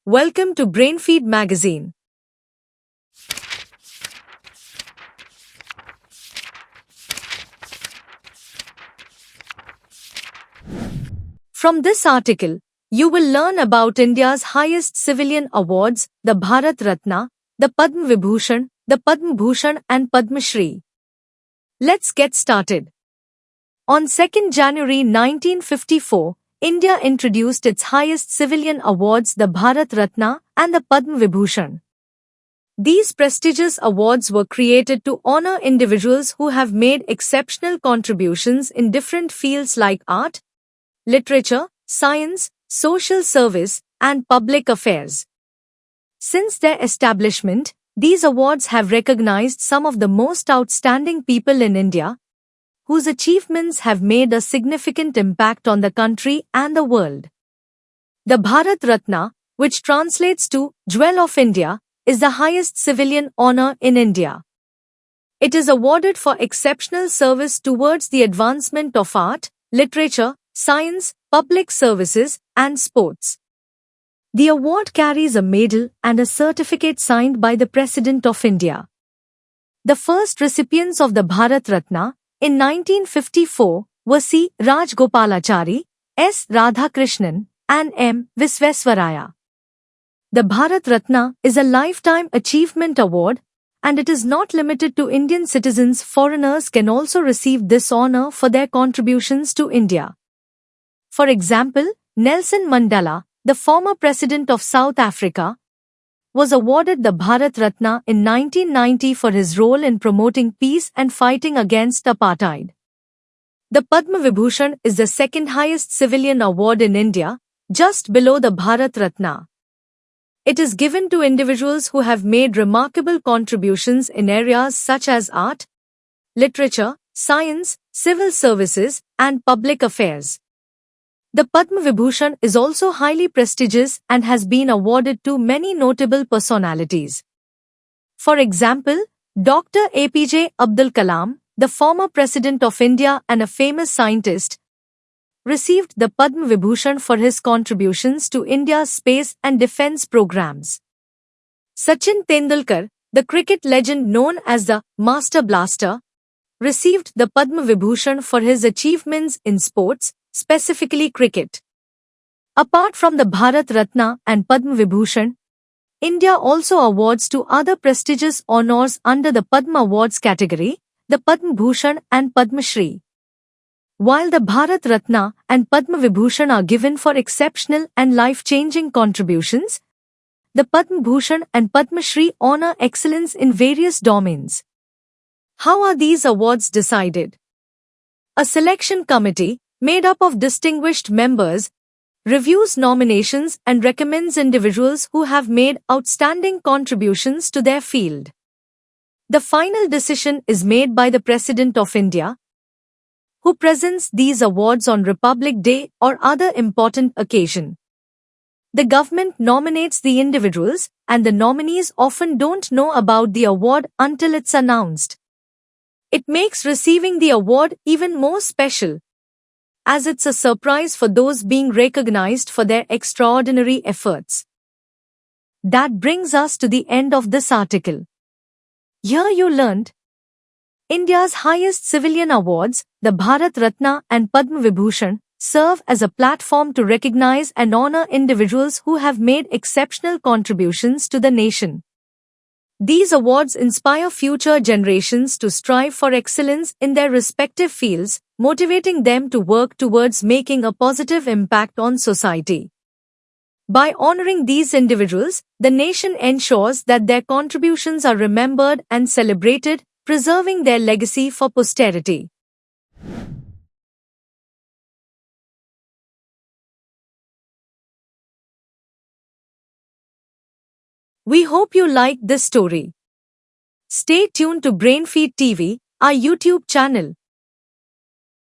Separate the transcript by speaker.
Speaker 1: Welcome to Brainfeed Magazine. From this article, you will learn about India's highest civilian awards, the Bharat Ratna, the Padma Vibhushan, the Padma Bhushan and Padma Shri. Let's get started. On 2nd January 1954, India introduced its highest civilian awards, the Bharat Ratna and the Padma Vibhushan. These prestigious awards were created to honor individuals who have made exceptional contributions in different fields like art, literature, science, social service, and public affairs. Since their establishment, these awards have recognized some of the most outstanding people in India, whose achievements have made a significant impact on the country and the world. The Bharat Ratna, which translates to Jewel of India, is the highest civilian honor in India. It is awarded for exceptional service towards the advancement of art, literature, science, public services, and sports. The award carries a medal and a certificate signed by the President of India. The first recipients of the Bharat Ratna in 1954 were C. Rajgopalachari, S. Radhakrishnan, and M. Visvesvaraya. The Bharat Ratna is a lifetime achievement award, and it is not limited to Indian citizens. Foreigners can also receive this honor for their contributions to India. For example, Nelson Mandela, the former president of South Africa, was awarded the Bharat Ratna in 1990 for his role in promoting peace and fighting against apartheid. The Padma Vibhushan is the second highest civilian award in India, just below the Bharat Ratna. It is given to individuals who have made remarkable contributions in areas such as art, literature, science, civil services, and public affairs. The Padma Vibhushan is also highly prestigious and has been awarded to many notable personalities. For example, Dr. APJ Abdul Kalam, the former President of India and a famous scientist, received the Padma Vibhushan for his contributions to India's space and defense programs. Sachin Tendulkar, the cricket legend known as the Master Blaster, received the Padma Vibhushan for his achievements in sports, specifically cricket. Apart from the Bharat Ratna and Padma Vibhushan, India also awards two other prestigious honors under the Padma Awards category, the Padma Bhushan and Padma Shri. While the Bharat Ratna and Padma Vibhushan are given for exceptional and life-changing contributions, the Padma Bhushan and Padma Shri honor excellence in various domains. How are these awards decided? A selection committee, made up of distinguished members, reviews nominations and recommends individuals who have made outstanding contributions to their field. The final decision is made by the President of India, who presents these awards on Republic Day or other important occasion. The government nominates the individuals, and the nominees often don't know about the award until it's announced. It makes receiving the award even more special, as it's a surprise for those being recognized for their extraordinary efforts. That brings us to the end of this article. Here you learned India's highest civilian awards, the Bharat Ratna and Padma Vibhushan, serve as a platform to recognize and honor individuals who have made exceptional contributions to the nation. These awards inspire future generations to strive for excellence in their respective fields, motivating them to work towards making a positive impact on society. By honoring these individuals, the nation ensures that their contributions are remembered and celebrated, preserving their legacy for posterity. We hope you liked this story. Stay tuned to Brainfeed TV, our YouTube channel.